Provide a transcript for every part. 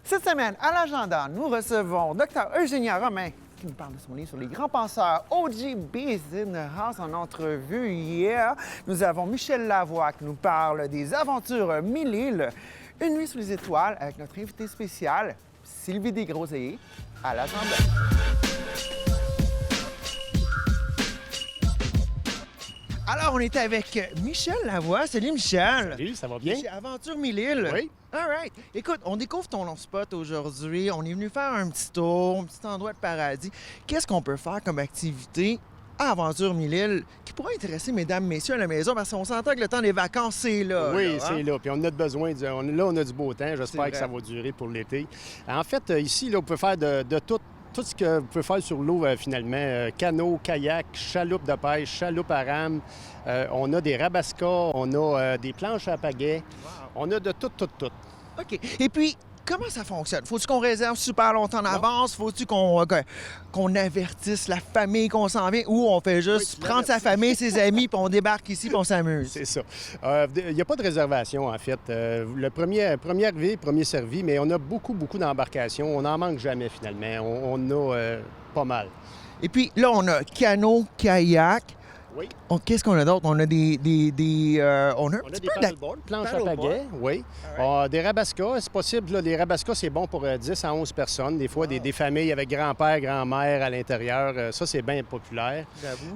Cette semaine, à l'agenda, nous recevons Dr Eugénia Romain qui nous parle de son livre sur les grands penseurs. O.J. B. is in the house en entrevue hier. Nous avons Michel Lavoie qui nous parle des aventures Mille-Îles. Une nuit sous les étoiles avec notre invité spécial, Sylvie Desgroseilliers, à l'agenda. Alors, on est avec Michel Lavoie. Salut, Michel. Salut, ça va bien? Chez Aventure Mille-Îles. Oui. All right. Écoute, on découvre ton spot aujourd'hui. On est venu faire un petit tour, un petit endroit de paradis. Qu'est-ce qu'on peut faire comme activité à Aventure Mille-Îles qui pourrait intéresser mesdames, messieurs à la maison? Parce qu'on s'entend que le temps des vacances, c'est là. Oui, là, c'est là. Puis on a besoin. On a du beau temps. J'espère que ça va durer pour l'été. En fait, ici, là, on peut faire de tout. Tout ce que vous pouvez faire sur l'eau, finalement, canot, kayak, chaloupe de pêche, chaloupe à rame. On a des rabascas, on a des planches à pagaie. Wow. On a de tout. OK. Et puis, comment ça fonctionne? Faut-tu qu'on réserve super longtemps en avance? Faut-tu qu'on avertisse la famille qu'on s'en vient? Ou on fait juste prendre sa famille, ses amis, puis on débarque ici, puis on s'amuse? C'est ça. Il n'y a pas de réservation, en fait. Le premier arrivé, premier servi, mais on a beaucoup d'embarcations. On n'en manque jamais, finalement. On a pas mal. Et puis là, on a canot, kayak. Oui. Qu'est-ce qu'on a d'autre? On a on a des paddleboards, planches à pagaie, oui. Des rabascas, c'est possible. Là, les rabascas, c'est bon pour 10 à 11 personnes. Des fois, des familles avec grand-père, grand-mère à l'intérieur. Ça, c'est bien populaire.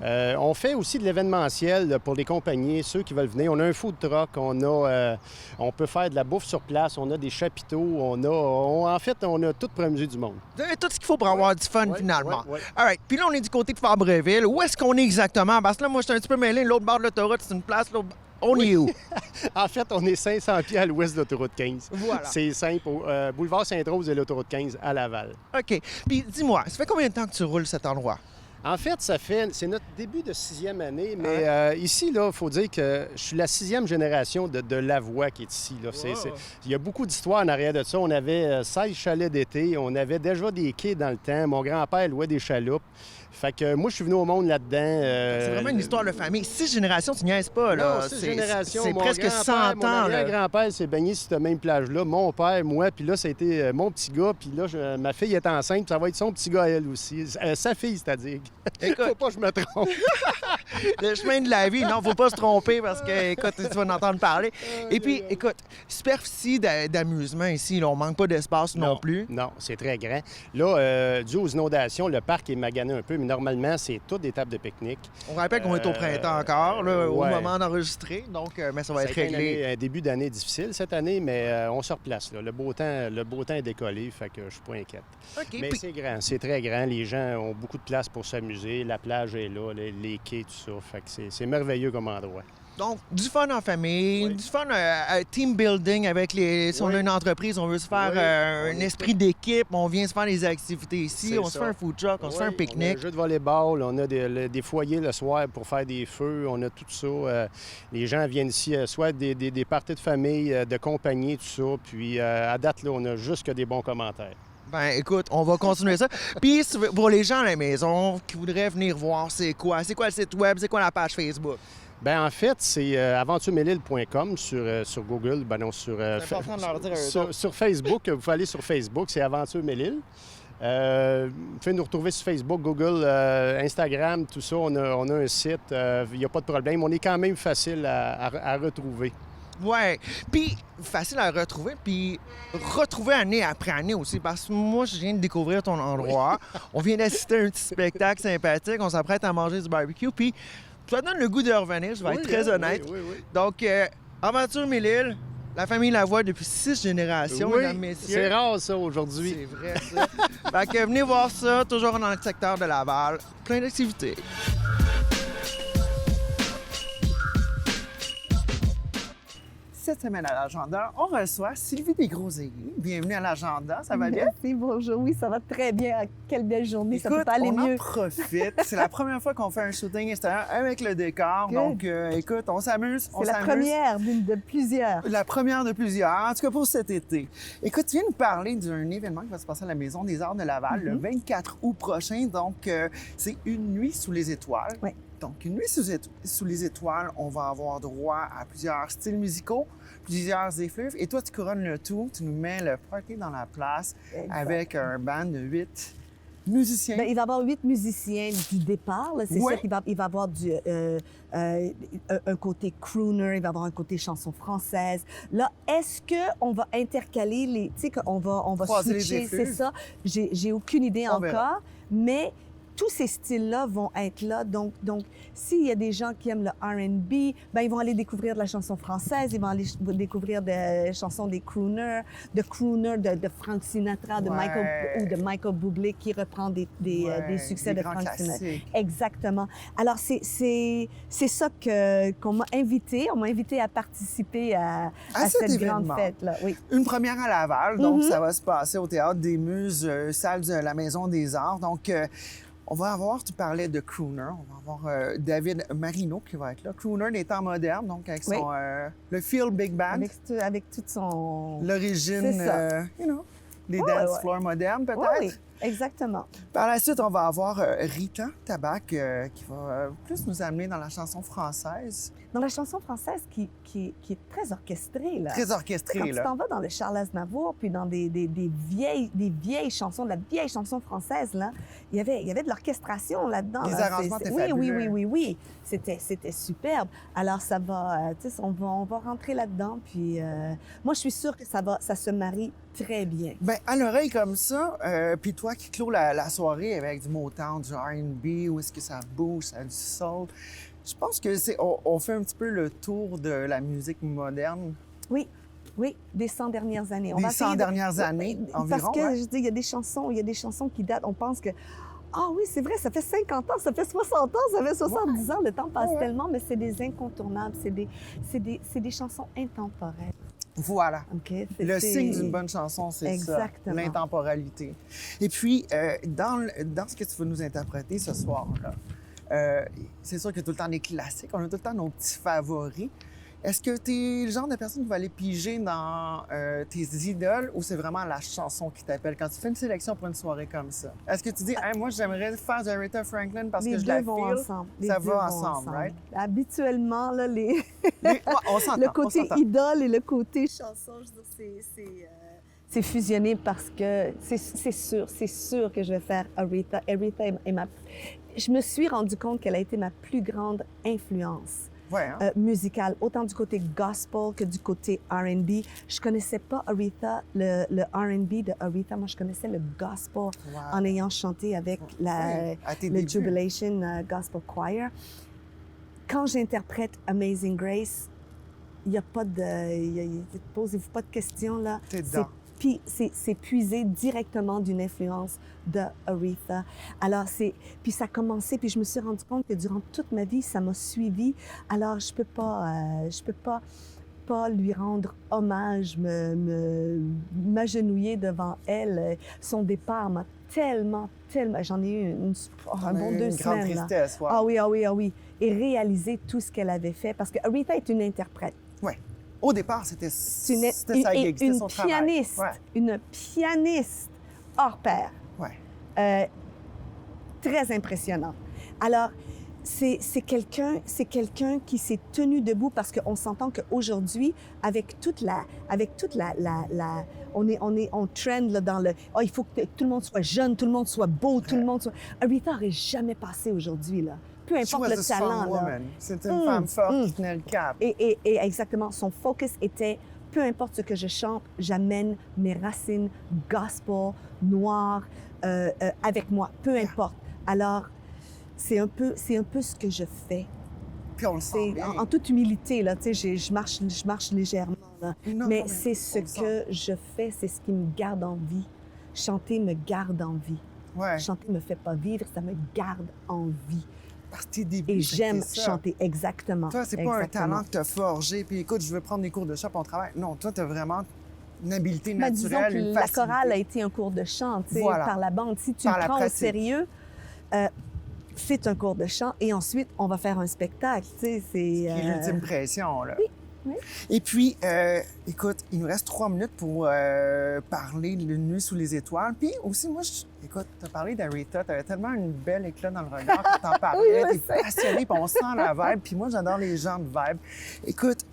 On fait aussi de l'événementiel pour les compagnies, ceux qui veulent venir. On a un food truck, on peut faire de la bouffe sur place, on a des chapiteaux, en fait, on a tout pour amuser du monde. Tout ce qu'il faut pour avoir du fun, finalement. Oui. All right. Puis là, on est du côté de Fabreville. Où est-ce qu'on est exactement? Parce que là, moi, je suis un petit peu mêlé. L'autre bord de l'autoroute, c'est une place. On est où? En fait, on est 500 pieds à l'ouest de l'autoroute 15. Voilà. C'est simple. Boulevard Sainte-Rose et l'autoroute 15 à Laval. OK. Puis dis-moi, ça fait combien de temps que tu roules cet endroit? En fait, c'est notre début de 6e année, mais ici, il faut dire que je suis la 6e génération de Lavoie qui est ici. Là. Il y a beaucoup d'histoires en arrière de ça. On avait 16 chalets d'été, on avait déjà des quais dans le temps. Mon grand-père louait des chaloupes. Fait que moi, je suis venu au monde là-dedans. C'est vraiment une histoire de famille. 6 générations, tu niaises pas, là. Non, 6 générations. C'est presque 100 ans, Mon arrière-grand-père s'est baigné sur cette même plage-là. Mon père, moi, puis là, ça a été mon petit gars. Puis là, ma fille est enceinte, puis ça va être son petit gars à elle aussi. Sa fille, c'est-à-dire. Écoute, faut pas que je me trompe. Le chemin de la vie, non, faut pas se tromper parce que, écoute, tu vas en entendre parler. Et puis, écoute, superficie d'amusement ici, là, on manque pas d'espace non plus. Non, c'est très grand. Là, dû aux inondations, le parc est magané un peu, mais normalement, c'est toutes des tables de pique-nique. On rappelle qu'on est au printemps encore, là, au moment d'enregistrer, donc, mais ça va être réglé. Un début d'année difficile cette année, mais on se replace. Là. Le beau temps est décollé, fait que je suis pas inquiète. Okay, mais c'est grand, c'est très grand. Les gens ont beaucoup de place pour s'amuser. La plage est là, les quais, tout ça. Fait que c'est merveilleux comme endroit. Donc, du fun en famille, du fun team building avec si on a une entreprise, on veut se faire un esprit d'équipe, on vient se faire des activités ici, on se fait un food truck, on se fait un pique-nique. On a un jeu de volleyball, on a des foyers le soir pour faire des feux, on a tout ça. Les gens viennent ici, soit des parties de famille, de compagnie, tout ça. Puis à date, là, on a juste que des bons commentaires. Ben écoute, on va continuer ça. Puis pour les gens à la maison qui voudraient venir voir, c'est quoi le site web, c'est quoi la page Facebook? Bien, en fait, c'est aventuremelile.com sur Google. Ben non, sur Facebook. Vous pouvez aller sur Facebook, c'est Aventure Mille-Îles. Vous pouvez nous retrouver sur Facebook, Google, Instagram, tout ça. On a un site. Il n'y a pas de problème. On est quand même facile à retrouver. Ouais. Puis facile à retrouver, puis retrouver année après année aussi. Parce que moi, je viens de découvrir ton endroit. On vient d'assister à un petit spectacle sympathique. On s'apprête à manger du barbecue. Puis ça donne le goût de revenir, je vais être très honnête. Oui. Donc, Aventure Mille-Îles, la famille Lavoie depuis 6 générations, mesdames, messieurs. C'est rare, ça, aujourd'hui. C'est vrai, ça. Fait que venez voir ça, toujours dans le secteur de Laval. Plein d'activités. Cette semaine à l'agenda, on reçoit Sylvie Desgroseilliers. Bienvenue à l'agenda, ça va bien? Merci, bonjour. Oui, ça va très bien. Quelle belle journée, ça peut Écoute, pas aller on en mieux. profite. C'est la première fois qu'on fait un shooting extérieur avec le décor. Good. Donc, écoute, on s'amuse. C'est la première de plusieurs. La première de plusieurs, en tout cas pour cet été. Écoute, tu viens nous parler d'un événement qui va se passer à la Maison des Arts de Laval le 24 août prochain. Donc, c'est une nuit sous les étoiles. Oui. Donc, une nuit sous les étoiles, on va avoir droit à plusieurs styles musicaux, plusieurs effluves. Et toi, tu couronnes le tout. Tu nous mets le party dans la place Exact. avec un band de 8 musiciens. Ben, il va y avoir 8 musiciens du départ. là. C'est Ouais. sûr qu'il va y avoir un côté crooner, il va y avoir un côté chanson française. Là, est-ce qu'on va intercaler les... Tu sais, qu'on va Croiser les switcher, effluves. c'est ça? J'ai aucune idée On verra. encore, mais... Tous ces styles-là vont être là. Donc s'il y a des gens qui aiment le R&B, ben ils vont aller découvrir de la chanson française, ils vont aller découvrir des chansons des crooners, de Frank Sinatra, de Ouais. Michael Bublé qui reprend des succès des de grands Frank Sinatra. classiques. Exactement. Alors, c'est ça qu'on m'a invité. On m'a invité à participer à cet cette grande événement. fête-là. Oui. Une première à Laval, donc Mhm. ça va se passer au Théâtre des Muses, salle de la Maison des Arts. Donc, on va avoir, tu parlais de crooner, on va avoir David Marino qui va être là. Crooner des temps modernes, donc avec Oui. son, le Feel Big Band, Avec tout son... l'origine, C'est ça. des Ouais, dance ouais. floors modernes peut-être. Oui, exactement. Par la suite, on va avoir Rita Tabac qui va plus nous amener dans la chanson française, Dans la chanson française qui est très orchestrée, là. très orchestrée. Quand tu là. t'en vas dans le Charles Aznavour, puis dans des vieilles chansons, de la vieille chanson française, là, il y avait de l'orchestration là-dedans. Les là. arrangements étaient oui, fabuleux. oui. C'était superbe. Alors, ça va, tu sais, on va rentrer là-dedans, puis moi, je suis sûre que ça se marie très bien. Ben, à l'oreille comme ça, puis toi qui clôt la soirée avec du Motown, du R&B, où est-ce que ça bouge, ça a du soul, je pense que on fait un petit peu le tour de la musique moderne. Oui, des 100 dernières années. On Des va 100 essayer dernières années environ, Parce que, ouais. je dis, il y a des chansons qui datent. On pense que, ah oui, c'est vrai, ça fait 50 ans, ça fait 60 ans, ça fait 70 ans, le temps passe Ouais. tellement, mais c'est des incontournables, c'est des chansons intemporelles. Voilà. OK? Le signe d'une bonne chanson, c'est ça, Exactement. l'intemporalité. Et puis, dans ce que tu veux nous interpréter ce soir-là, c'est sûr qu'il y a tout le temps des classiques, on a tout le temps nos petits favoris. Est-ce que tu es le genre de personne qui va aller piger dans tes idoles ou c'est vraiment la chanson qui t'appelle quand tu fais une sélection pour une soirée comme ça? Est-ce que tu dis, hey, moi, j'aimerais faire du Aretha Franklin parce Les que je deux la vont feel? ensemble. Ça deux va vont ensemble, right? Habituellement, là, Ouais, on s'entend, le on côté s'entend. idole et le côté chanson, je veux dire, c'est fusionné parce que c'est sûr que je vais faire Aretha. Aretha est je me suis rendu compte qu'elle a été ma plus grande influence Ouais, hein? musicale, autant du côté gospel que du côté R&B. Je connaissais pas Aretha, le R&B de Aretha. Moi, je connaissais le gospel Wow. en ayant chanté avec Ouais, à tes le débuts. Jubilation Gospel Choir. Quand j'interprète Amazing Grace, il n'y a pas de... Posez-vous pas de questions, là. T'es dedans. Puis c'est puisé directement d'une influence de Aretha. Alors, puis ça a commencé, puis je me suis rendu compte que durant toute ma vie, ça m'a suivi. Alors, je peux pas lui rendre hommage, m'agenouiller devant elle. Son départ m'a tellement... J'en ai eu un bon 2 Une grande semaines, là. tristesse, ouais. Ah oui. Et réaliser tout ce qu'elle avait fait. Parce que Aretha est une interprète. Ouais. Au départ, c'était sa gig, c'était Une son travail. pianiste. Ouais. Une pianiste hors pair. Ouais. Très impressionnant. Alors, c'est quelqu'un qui s'est tenu debout parce qu'on s'entend qu'aujourd'hui, avec toute la on trend là, dans le il faut que tout le monde soit jeune, tout le monde soit beau, tout le monde soit... Aretha n'aurait jamais passé aujourd'hui, là. Peu She importe was le a strong talent, là. woman. C'est une femme forte qui tenait le cap. Et exactement, son focus était, peu importe ce que je chante, j'amène mes racines gospel, noires, avec moi, peu importe. Alors, c'est un peu ce que je fais. Puis on le sent bien. En toute humilité, là, tu sais, je marche légèrement, là. Non, Mais non, c'est ce on le sent. que je fais, c'est ce qui me garde en vie. Chanter me garde en vie. Ouais. Chanter me fait pas vivre, ça me garde en vie. Parce que tes débuts, Et c'était j'aime ça. chanter, exactement. Toi, c'est pas un Exactement. talent que tu as forgé, puis écoute, je veux prendre des cours de chant pour on travaille. Non, toi, tu as vraiment une habileté Ben, disons naturelle, que une la facilité. chorale a été un cours de chant, tu sais, Voilà. par la bande. Si tu Par le la prends au pratique. sérieux, c'est un cours de chant et ensuite, on va faire un spectacle, tu sais, c'est... Qui est l'ultime pression, là. oui, oui. Et puis, écoute, il nous reste 3 minutes pour parler de Une nuit sous les étoiles. Puis aussi, moi, écoute, tu as parlé d'Aretha, tu avais tellement une belle éclat dans le regard quand t'en parlais. Oui, je T'es sais. passionnée, puis on sent la vibe. Puis moi, j'adore les gens de vibe. Écoute,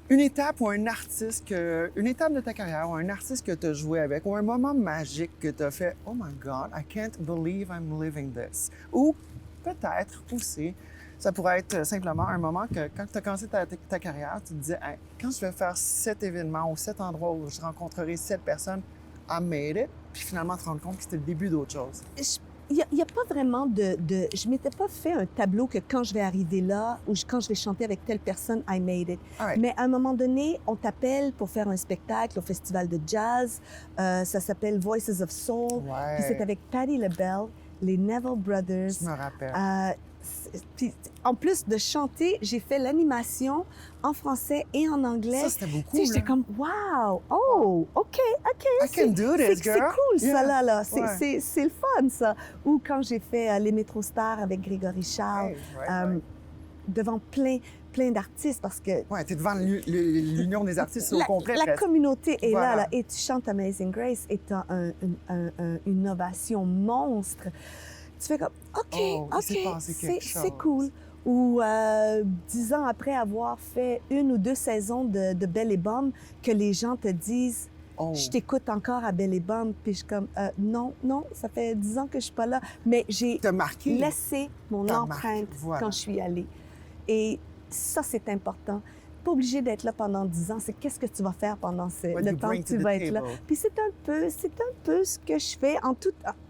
une étape ou un artiste une étape de ta carrière ou un artiste que tu as joué avec ou un moment magique que tu as fait « Oh my God, I can't believe I'm living this ». Ou peut-être aussi, ça pourrait être simplement un moment que quand tu as commencé ta carrière, tu te disais hey, « Quand je vais faire cet événement ou cet endroit où je rencontrerai cette personne, I made it », puis finalement te rendre compte que c'était le début d'autre chose. Il n'y a pas vraiment de... Je m'étais pas fait un tableau que quand je vais arriver là ou quand je vais chanter avec telle personne, I made it. Alright. Mais à un moment donné, on t'appelle pour faire un spectacle au festival de jazz. Ça s'appelle Voices of Soul. Ouais. Puis c'est avec Patti LaBelle, les Neville Brothers. Je me rappelle. Puis, en plus de chanter, j'ai fait l'animation en français et en anglais. Ça, c'était beaucoup, Tu sais, j'étais là. comme, wow, oh, OK. I can do this, C'est girl. cool, ça, Yeah. là. Ouais. C'est le fun, ça. Ou quand j'ai fait Les Métro Stars avec Grégory Charles, Hey, right. devant plein d'artistes, parce que Ouais, t'es devant l'Union des artistes au complet. la presque. communauté est Voilà. là. Et tu chantes Amazing Grace, étant une ovation monstre. Tu fais comme, OK, Oh, il OK, s'est passé quelque c'est chose. cool. Ou 10 ans après avoir fait 1 ou 2 saisons de Belle et Bombe, que les gens te disent, Oh. je t'écoute encore à Belle et Bombe, puis je suis comme, non, ça fait 10 ans que je suis pas là. Mais j'ai T'as marqué. laissé mon T'as empreinte marqué, voilà. quand je suis allée. Et ça, c'est important. Pas obligé d'être là pendant 10 ans. C'est qu'est-ce que tu vas faire pendant What le you temps bring que to tu the vas être là. table. Puis c'est un peu ce que je fais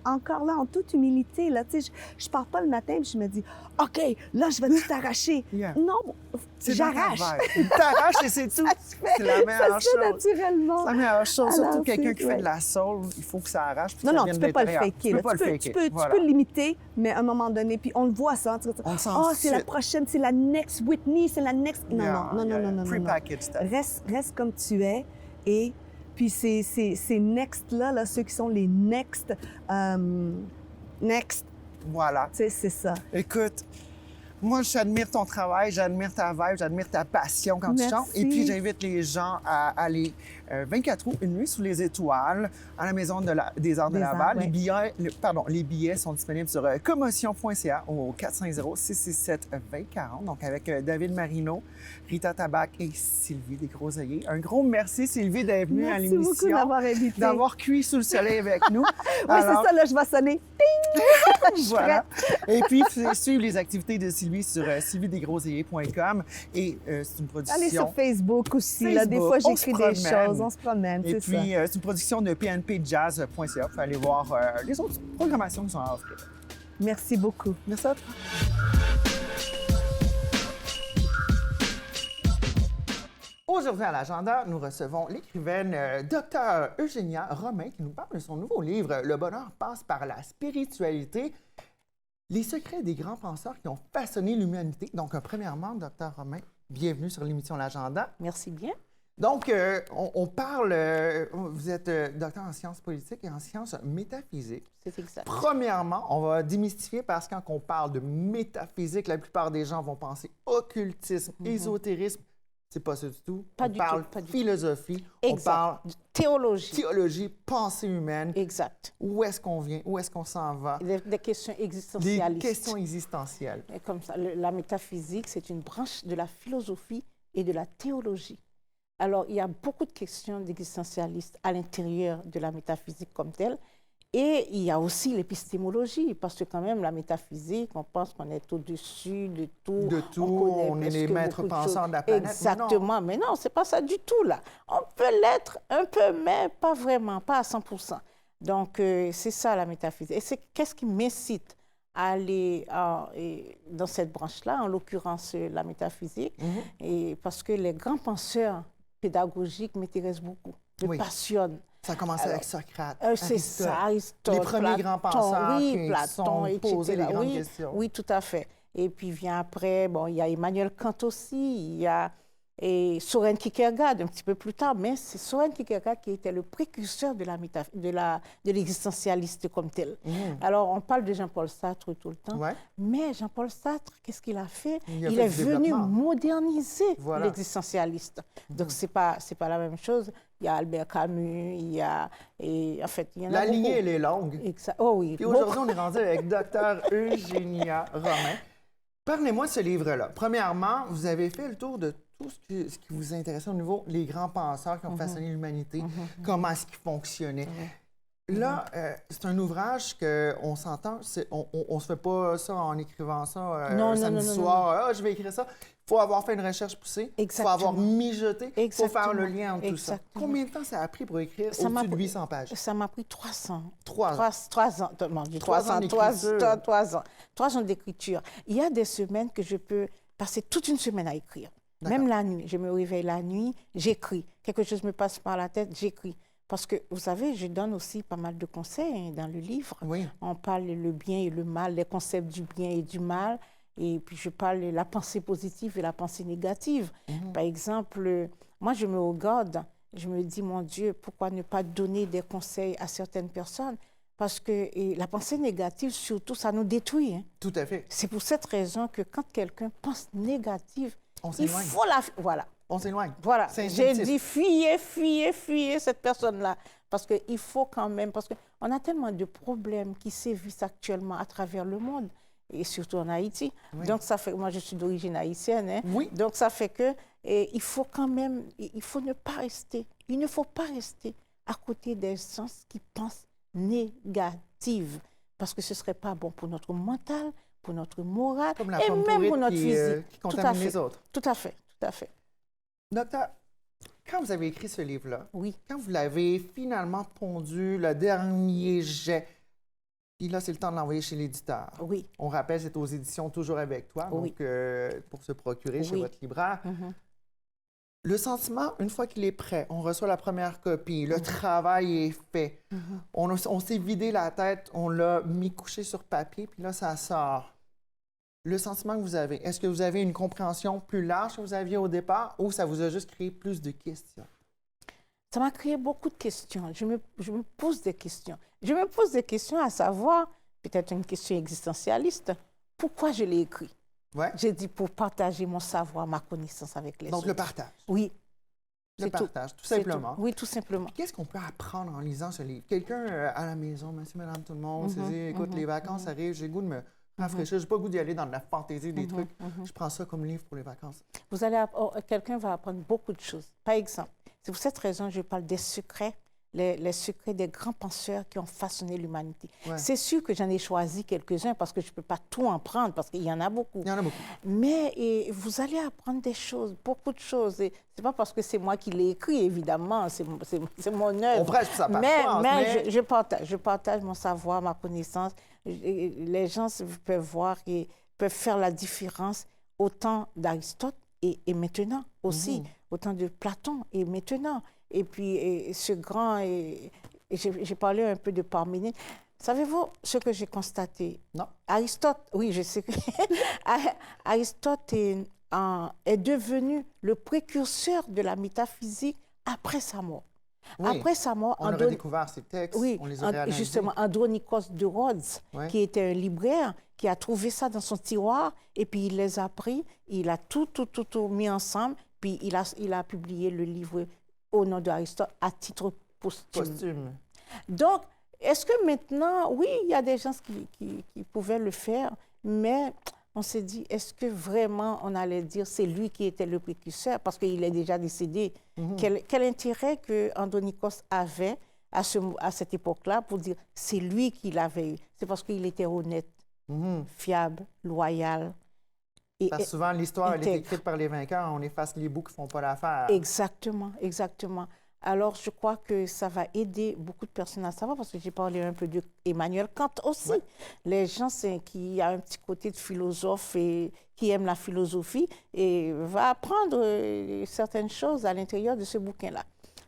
encore là, en toute humilité. Là, tu sais, je pars pas le matin puis je me dis, OK, là, je vais tout arracher. Yeah. Non, C'est dans ta j'arrache. vibe. T'arraches et c'est tout. C'est la meilleure Ça se fait chose. naturellement. C'est la meilleure chose. Alors, Surtout quelqu'un c'est- qui fait ouais. de la soul, il faut que ça arrache. puis que Non, ça non, vienne tu de peux pas le l'intérieur. faker. Tu peux là. pas le faker. Tu peux Voilà. l'imiter, mais à un moment donné, puis on le voit ça. Tu On le sent oh, tout de c'est la suite. prochaine, c'est la next Whitney, c'est la next... Non, Yeah, non. yeah. Pre-packaged stuff. Reste comme tu es et puis ces next-là, ceux qui sont les next, Voilà. tu sais, c'est ça. Écoute, moi, j'admire ton travail, j'admire ta vibe, j'admire ta passion quand tu Merci. chantes. Et puis, j'invite les gens à aller 24 août, Une nuit sous les étoiles, à la Maison des Arts de Des Laval. Arts, ouais. Les billets sont disponibles sur commotion.ca au 450-667-2040. Donc, avec David Marino, Rita Tabac et Sylvie Desgroseilliers. Un gros merci, Sylvie, d'être venue à Merci beaucoup l'émission, d'avoir invité. d'avoir cuit sous le soleil avec nous. Oui, c'est ça, là, je vais sonner. Voilà. Et puis, suivre les activités de Sylvie sur sylviedesgroseilliers.com. Et c'est une production... Allez sur Facebook aussi. Là, des fois, Facebook, on se j'écris des promène. choses, on se promène, Et c'est puis, ça. c'est une production de pnpjazz.ca. Vous pouvez aller voir les autres programmations qui sont à offrir. Merci beaucoup. Merci à toi. Aujourd'hui à l'agenda, nous recevons l'écrivaine Dr Eugénia Romain qui nous parle de son nouveau livre « Le bonheur passe par la spiritualité ». Les secrets des grands penseurs qui ont façonné l'humanité. Donc, premièrement, Dr Romain, bienvenue sur l'émission L'Agenda. Merci bien. Donc, on parle, vous êtes docteur en sciences politiques et en sciences métaphysiques. C'est exact. Premièrement, on va démystifier parce que quand on parle de métaphysique, la plupart des gens vont penser occultisme, ésotérisme. C'est pas ça du tout. Pas on du parle tout, pas du tout. philosophie, on Exact. parle Théologie. théologie, pensée humaine. Exact. Où est-ce qu'on vient? Où est-ce qu'on s'en va? Des questions Des existentialistes. questions existentielles. Et comme ça, la métaphysique, c'est une branche de la philosophie et de la théologie. Alors, il y a beaucoup de questions existentialistes à l'intérieur de la métaphysique comme telle. Et il y a aussi l'épistémologie, parce que quand même, la métaphysique, on pense qu'on est au-dessus de tout. De tout, connaît on est les presque maîtres beaucoup de penseurs choses. de la planète. Mais non. Exactement, mais non, c'est pas ça du tout, là. On peut l'être un peu, mais pas vraiment, pas à 100%. Donc, c'est ça, la métaphysique. Et c'est qu'est-ce qui m'incite à aller dans cette branche-là, en l'occurrence la métaphysique, et parce que les grands penseurs pédagogiques m'intéressent beaucoup, me Oui. passionnent. Ça a commencé avec Socrate, C'est ça, Aristote, les premiers grands penseurs oui, qui Platon, sont etc. posés les grandes oui, questions. oui, tout à fait. Et puis vient après, bon, il y a Emmanuel Kant aussi, il y a Søren Kierkegaard un petit peu plus tard, mais c'est Søren Kierkegaard qui était le précurseur de l'existentialiste comme tel. Alors, on parle de Jean-Paul Sartre tout le temps, mais Jean-Paul Sartre, qu'est-ce qu'il a fait? Il est venu moderniser l'existentialiste. Donc, c'est pas la même chose. Il y a Albert Camus, il y a... en fait, il y en a La beaucoup. lignée, elle est longue. Oh oui. Et aujourd'hui, on est rendu avec Dr. Eugénia Romain. Parlez-moi de ce livre-là. Premièrement, vous avez fait le tour de tout ce qui vous intéressait au niveau des grands penseurs qui ont façonné l'humanité, comment est-ce qu'ils fonctionnaient. Là, c'est un ouvrage qu'on s'entend, on se fait pas ça en écrivant ça samedi soir. Je vais écrire ça. Il faut avoir fait une recherche poussée, il faut avoir mijoté, il faut faire le lien entre tout ça. Combien de temps ça a pris pour écrire au-dessus de 800 pages? Ça m'a pris 3 ans. 3 ans. 3 ans d'écriture. Il y a des semaines que je peux passer toute une semaine à écrire. Même la nuit. Je me réveille la nuit, j'écris. Quelque chose me passe par la tête, j'écris. Parce que, vous savez, je donne aussi pas mal de conseils dans le livre. Oui. On parle le bien et le mal, les concepts du bien et du mal. Et puis, je parle de la pensée positive et la pensée négative. Par exemple, moi, je me regarde, je me dis, mon Dieu, pourquoi ne pas donner des conseils à certaines personnes? Parce que la pensée négative, surtout, ça nous détruit. Hein. Tout à fait. C'est pour cette raison que quand quelqu'un pense négative, il s'éloigne. faut la... Voilà. On s'éloigne. Voilà. J'ai dit fuyez cette personne-là. Parce qu'il faut quand même... Parce qu'on a tellement de problèmes qui sévissent actuellement à travers le monde, et surtout en Haïti. Oui. Donc, ça fait... Moi, je suis d'origine haïtienne. Hein? Oui. Donc, ça fait que... il faut quand même... Il faut ne pas rester... Il ne faut pas rester à côté des gens qui pensent négative. Parce que ce ne serait pas bon pour notre mental, pour notre morale, et même pour notre physique. Qui contamine les autres. Tout à fait, tout à fait. Docteur, quand vous avez écrit ce livre-là, oui. Quand vous l'avez finalement pondu, le dernier jet, puis là, c'est le temps de l'envoyer chez l'éditeur. Oui. On rappelle, c'est aux éditions Toujours avec toi, oui. donc pour se procurer chez votre libraire. Le sentiment, une fois qu'il est prêt, on reçoit la première copie, le travail est fait, on s'est vidé la tête, on l'a mis couché sur papier, puis là, ça sort. Le sentiment que vous avez, est-ce que vous avez une compréhension plus large que vous aviez au départ ou ça vous a juste créé plus de questions? Ça m'a créé beaucoup de questions. Je me pose des questions. Je me pose des questions à savoir, peut-être une question existentialiste, pourquoi je l'ai écrit? Ouais. J'ai dit pour partager mon savoir, ma connaissance avec les autres. Donc le partage. Oui. Le partage, tout simplement. Oui, tout simplement. Qu'est-ce qu'on peut apprendre en lisant ce livre? Quelqu'un à la maison, monsieur, madame, tout le monde, s'est dit, écoute, les vacances arrivent, j'ai le goût de me rafraîchir, j'ai pas le goût d'y aller dans la fantaisie des trucs. Je prends ça comme livre pour les vacances. Quelqu'un va apprendre beaucoup de choses. Par exemple, c'est pour cette raison que je parle des secrets, les secrets des grands penseurs qui ont façonné l'humanité. Ouais. C'est sûr que j'en ai choisi quelques-uns parce que je ne peux pas tout en prendre, parce qu'il y en a beaucoup. Il y en a beaucoup. Mais vous allez apprendre des choses, beaucoup de choses. Ce n'est pas parce que c'est moi qui l'ai écrit, évidemment, c'est mon œuvre. On prêche ça par mais je partage mon savoir, ma connaissance. Les gens peuvent voir et peuvent faire la différence au temps d'Aristote et maintenant aussi, au temps de Platon et maintenant. Et puis, ce grand... j'ai parlé un peu de Parménide. Savez-vous ce que j'ai constaté? Non. Aristote, oui, je sais que... Aristote est devenu le précurseur de la métaphysique après sa mort. Oui. Après sa mort... On aurait découvert ses textes, oui, on les aurait analysés. Justement, Andronikos de Rhodes, qui était un libraire, qui a trouvé ça dans son tiroir, et puis il les a pris, il a tout mis ensemble, puis il a publié le livre au nom d'Aristote à titre posthume. Donc, est-ce que maintenant, oui, il y a des gens qui pouvaient le faire, mais on s'est dit, est-ce que vraiment on allait dire c'est lui qui était le précurseur parce qu'il est déjà décédé? Quel intérêt que Andronikos avait à cette époque-là pour dire c'est lui qui l'avait eu? C'est parce qu'il était honnête, fiable, loyal. Parce que souvent, l'histoire, elle est écrite par les vainqueurs, on efface les bouts qui ne font pas l'affaire. Exactement, exactement. Alors, je crois que ça va aider beaucoup de personnes à savoir, parce que j'ai parlé un peu d'Emmanuel Kant aussi. Ouais. Les gens qui ont un petit côté de philosophe et qui aiment la philosophie et va apprendre certaines choses à l'intérieur de ce bouquin-là.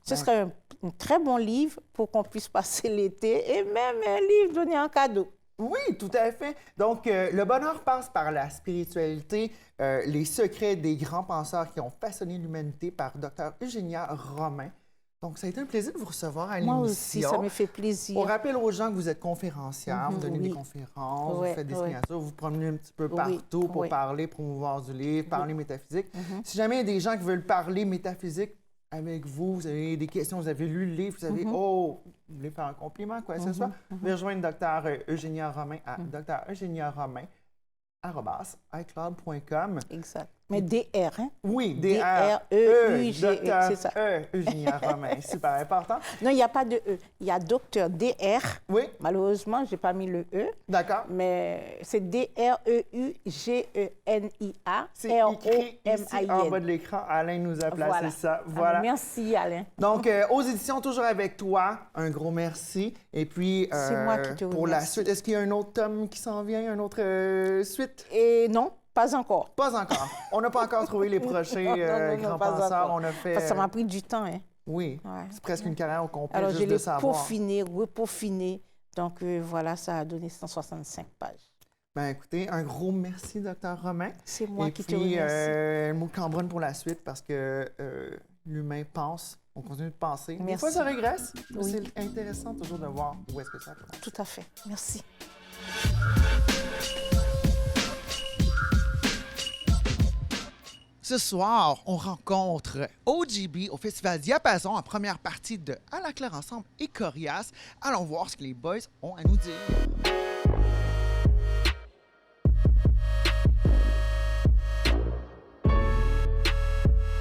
Ce serait un très bon livre pour qu'on puisse passer l'été et même un livre donné en cadeau. Oui, tout à fait. Donc, le bonheur passe par la spiritualité, les secrets des grands penseurs qui ont façonné l'humanité par Dr. Eugénia Romain. Donc, ça a été un plaisir de vous recevoir à l'émission. Moi aussi, ça me fait plaisir. On rappelle aux gens que vous êtes conférencière, vous donnez des conférences, vous faites des signatures, vous vous promenez un petit peu partout pour parler, promouvoir du livre, parler métaphysique. Si jamais il y a des gens qui veulent parler métaphysique avec vous, vous avez des questions, vous avez lu le livre, vous avez, vous voulez faire un compliment, quoi que ce soit, vous pouvez rejoindre Dr. Eugénia Romain à dreugeniaromain@icloud.com. Exact. Mais DR, hein? Oui, D-R-E-U-G-E, c'est ça. Eugénia Romain, super important. Non, il n'y a pas de E. Il y a docteur DR. Oui. Malheureusement, je n'ai pas mis le E. D'accord. Mais c'est D-R-E-U-G-E-N-I-A. C'est écrit ici en bas de l'écran. Alain nous a placé ça. Voilà. Merci, Alain. Donc, aux éditions, toujours avec toi, un gros merci. Et puis, c'est moi qui te pour la suite, est-ce qu'il y a un autre tome qui s'en vient, une autre suite? Et non. Pas encore. Pas encore. On n'a pas encore trouvé les prochains grands penseurs. On a fait... Parce que ça m'a pris du temps. Hein. Oui. Ouais. C'est presque une carrière au complet. Alors, juste de savoir. Peaufiné, repeaufiné. Donc, voilà, ça a donné 165 pages. Ben écoutez, un gros merci, Dr. Romain. C'est moi qui te remercie. Et puis, Cambronne pour la suite parce que l'humain pense. On continue de penser. Merci. Des fois, ça régresse. Oui. C'est intéressant toujours de voir où est-ce que ça commence. Tout à fait. Merci. Ce soir, on rencontre OGB au Festival Diapason en première partie de À la claire ensemble et Corias. Allons voir ce que les boys ont à nous dire.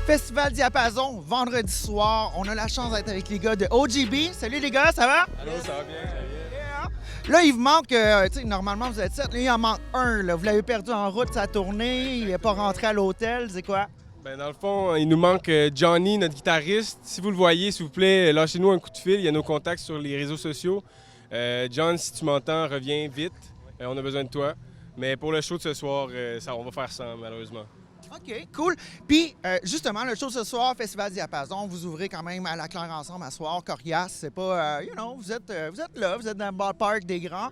Festival Diapason, vendredi soir. On a la chance d'être avec les gars de OGB. Salut les gars, ça va? Allô, ça va bien? Là, il vous manque, tu sais, normalement vous êtes 7, là, il en manque un. Là. Vous l'avez perdu en route sa tournée, il n'est pas rentré à l'hôtel, c'est quoi? Ben, dans le fond, il nous manque Johnny, notre guitariste. Si vous le voyez, s'il vous plaît, lâchez-nous un coup de fil. Il y a nos contacts sur les réseaux sociaux. John, si tu m'entends, reviens vite. On a besoin de toi. Mais pour le show de ce soir, on va faire sans, malheureusement. OK, cool. Puis, justement, le show ce soir, Festival Diapason, vous ouvrez quand même à la claire ensemble à soir. Corias, c'est pas, vous êtes là, vous êtes dans le ballpark des grands.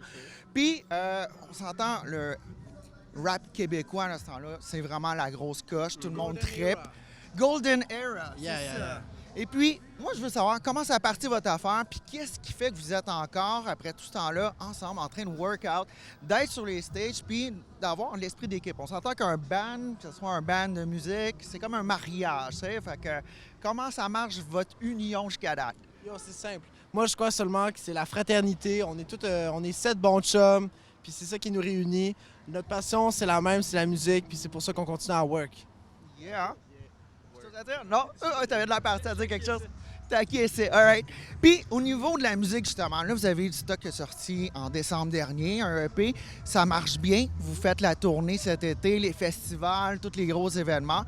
Puis, on s'entend, le rap québécois à ce temps-là, c'est vraiment la grosse coche. Tout le monde trippe. Golden Era, c'est ça. Et puis, moi, je veux savoir comment ça a parti votre affaire, puis qu'est-ce qui fait que vous êtes encore, après tout ce temps-là, ensemble, en train de work out, d'être sur les stages, puis d'avoir l'esprit d'équipe. On s'entend qu'un band, que ce soit un band de musique, c'est comme un mariage, tu sais. Fait que comment ça marche, votre union jusqu'à date? Yo, c'est simple. Moi, je crois seulement que c'est la fraternité. On est 7 bons chums, puis c'est ça qui nous réunit. Notre passion, c'est la même, c'est la musique, puis c'est pour ça qu'on continue à work. Yeah. À dire? Non? T'avais de la partie à dire quelque chose? T'as acquiescé, all right. Puis, au niveau de la musique, justement, là, vous avez du stock qui est sorti en décembre dernier, un EP. Ça marche bien. Vous faites la tournée cet été, les festivals, tous les gros événements.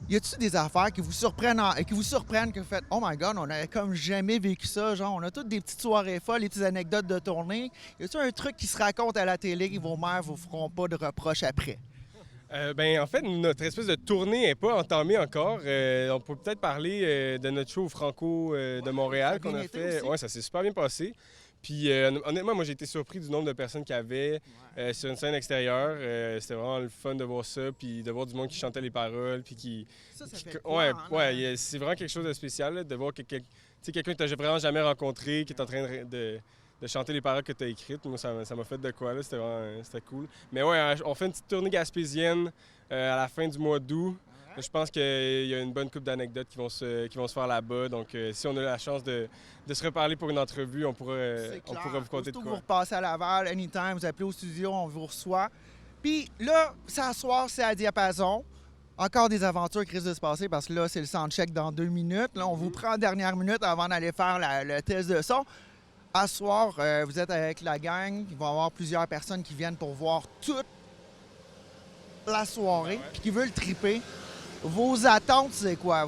Y a-t-il des affaires qui vous surprennent, que vous faites « Oh my God, on n'avait comme jamais vécu ça. » Genre, on a toutes des petites soirées folles, des petites anecdotes de tournée. Y a-t-il un truc qui se raconte à la télé que vos mères vous feront pas de reproches après? En fait, notre espèce de tournée n'est pas entamée encore. On peut peut-être parler de notre show au Franco de Montréal qu'on a fait. Oui, ça s'est super bien passé. Puis honnêtement, moi, j'ai été surpris du nombre de personnes qu'il y avait sur une scène extérieure. C'était vraiment le fun de voir ça, puis de voir du monde qui chantait les paroles, puis qui... Ça fait quoi, c'est vraiment quelque chose de spécial, là, de voir quelqu'un que tu n'as vraiment jamais rencontré, qui est en train de chanter les paroles que tu as écrites. Moi, ça m'a fait de quoi, là. C'était cool. Mais ouais, on fait une petite tournée gaspésienne à la fin du mois d'août. Je pense qu'il y a une bonne couple d'anecdotes qui vont se faire là-bas. Donc, si on a la chance de se reparler pour une entrevue, on pourra vous compter de quoi. Vous repassez à Laval, anytime, vous appelez au studio, on vous reçoit. Puis là, ce soir, c'est à Diapason. Encore des aventures qui risquent de se passer parce que là, c'est le soundcheck dans 2 minutes. Là, on vous prend en dernière minute avant d'aller faire le test de son. À ce soir, vous êtes avec la gang. Il va y avoir plusieurs personnes qui viennent pour voir toute la soirée puis qui veulent triper. Vos attentes, c'est quoi?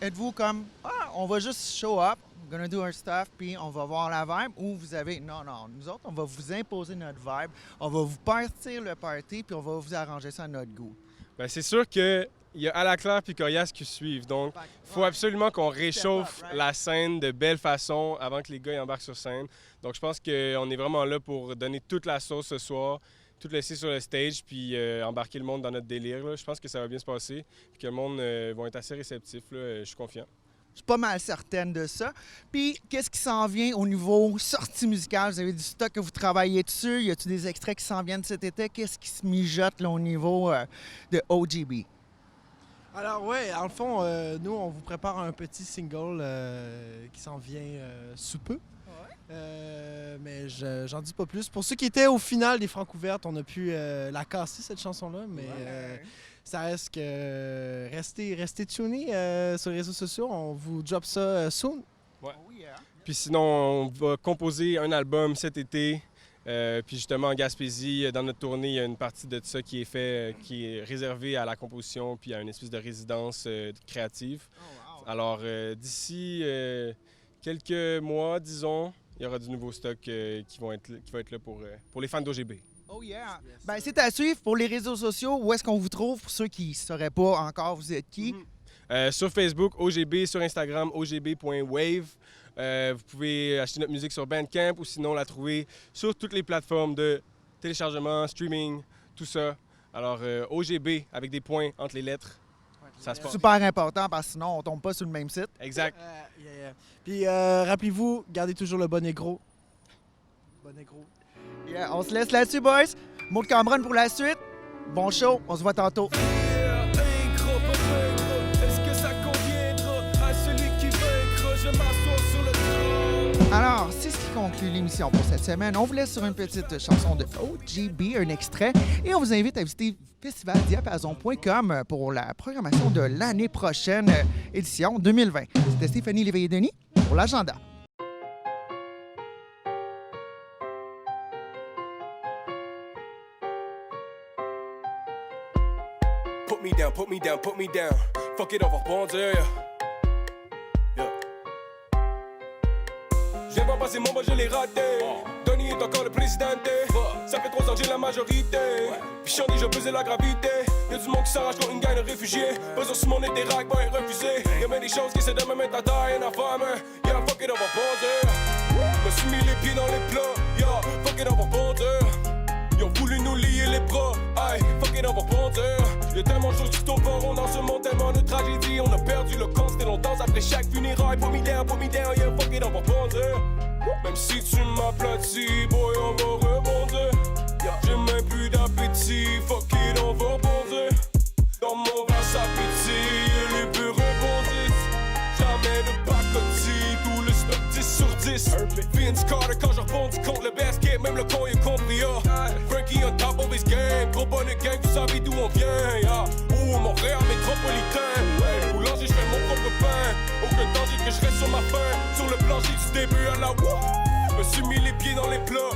Êtes-vous comme « on va juste show up, we're gonna do our stuff, puis on va voir la vibe » ou vous avez « non, nous autres, on va vous imposer notre vibe, on va vous partir le party, puis on va vous arranger ça à notre goût ». Bien, c'est sûr que il y a À la Claire puis Corias qui suivent. Donc, il faut absolument qu'on réchauffe la scène de belle façon avant que les gars y embarquent sur scène. Donc, je pense qu'on est vraiment là pour donner toute la sauce ce soir, tout laisser sur le stage puis embarquer le monde dans notre délire. Là. Je pense que ça va bien se passer puis que le monde va être assez réceptif. Là. Je suis confiant. Je suis pas mal certaine de ça. Puis, qu'est-ce qui s'en vient au niveau sortie musicale? Vous avez du stock que vous travaillez dessus? Y a-t-il des extraits qui s'en viennent cet été? Qu'est-ce qui se mijote là, au niveau de OGB? Alors ouais, en le fond, nous, on vous prépare un petit single qui s'en vient sous peu. Mais j'en dis pas plus. Pour ceux qui étaient au final des Francouvertes, on a pu la casser, cette chanson-là, mais ça reste que... Restez tunés sur les réseaux sociaux, on vous drop ça soon. Ouais. Puis sinon, on va composer un album cet été. Puis justement, en Gaspésie, dans notre tournée, il y a une partie de ça qui est fait, qui est réservée à la composition puis à une espèce de résidence créative. Alors, d'ici quelques mois, disons, il y aura du nouveau stock qui va être là pour les fans d'OGB. Oh yeah! Ben, c'est à suivre pour les réseaux sociaux. Où est-ce qu'on vous trouve pour ceux qui ne sauraient pas encore vous êtes qui? Sur Facebook, OGB, sur Instagram, ogb.wave. Vous pouvez acheter notre musique sur Bandcamp ou sinon la trouver sur toutes les plateformes de téléchargement, streaming, tout ça. Alors, OGB avec des points entre les lettres, ça se passe. Super important parce que sinon on tombe pas sur le même site. Exact. Puis rappelez-vous, gardez toujours le bon négro. Bon négro. Yeah, on se laisse là-dessus, boys. Maud Cameron pour la suite. Bon show, on se voit tantôt. Est-ce que ça conviendra à celui qui vaincra? Je m'assois sur le trône. Alors, c'est ce qui conclut l'émission pour cette semaine. On vous laisse sur une petite chanson de OGB, un extrait, et on vous invite à visiter festivaldiapason.com pour la programmation de l'année prochaine, édition 2020. C'était Stéphanie Léveillé-Denis pour l'agenda. Put me down, put me down, put me down. Fuck it, on va rebondir. Yeah. J'ai pas passé mon bas, je l'ai raté. Donny est encore le président. Ça fait 3 ans que j'ai la majorité. Puis j'en dis, je pesais la gravité. Y'a du monde qui s'arrache comme une gang de réfugiés. Besoin sur mon été rack, va être refusé. Y'a même des choses qui essaient de me mettre à taille et à femme. Yeah, fuck it, on va rebondir. Me suis mis les pieds dans les plats. Yeah, fuck it, on va rebondir. Ils ont voulu nous lier les bras, aïe, fuck it, on va rebondir. Y'a tellement de choses qui tournent pas rond dans ce monde, tellement de tragédies. On a perdu le compte, c'était longtemps après chaque funéraille. Put me down, yeah, fuck it, on va rebondir. Même si tu m'aplatis, boy, on va rebondir. J'ai même plus d'appétit, fuck it, on va rebondir. Dans mon verre, ça pétille, et les peu rebondissent. Jamais de pacotille, tout le stock 10 sur 10. Vince Carter quand je rebondis contre le basket, même le con il a compris, Frankie on top of his game, gros bonnet gang, vous savez d'où on vient, Oh, Montréal métropolitain, boulanger, je fais mon propre pain. Aucun danger que je reste sur ma faim, sur le plancher du début à la wouh. Je me suis mis les pieds dans les plats,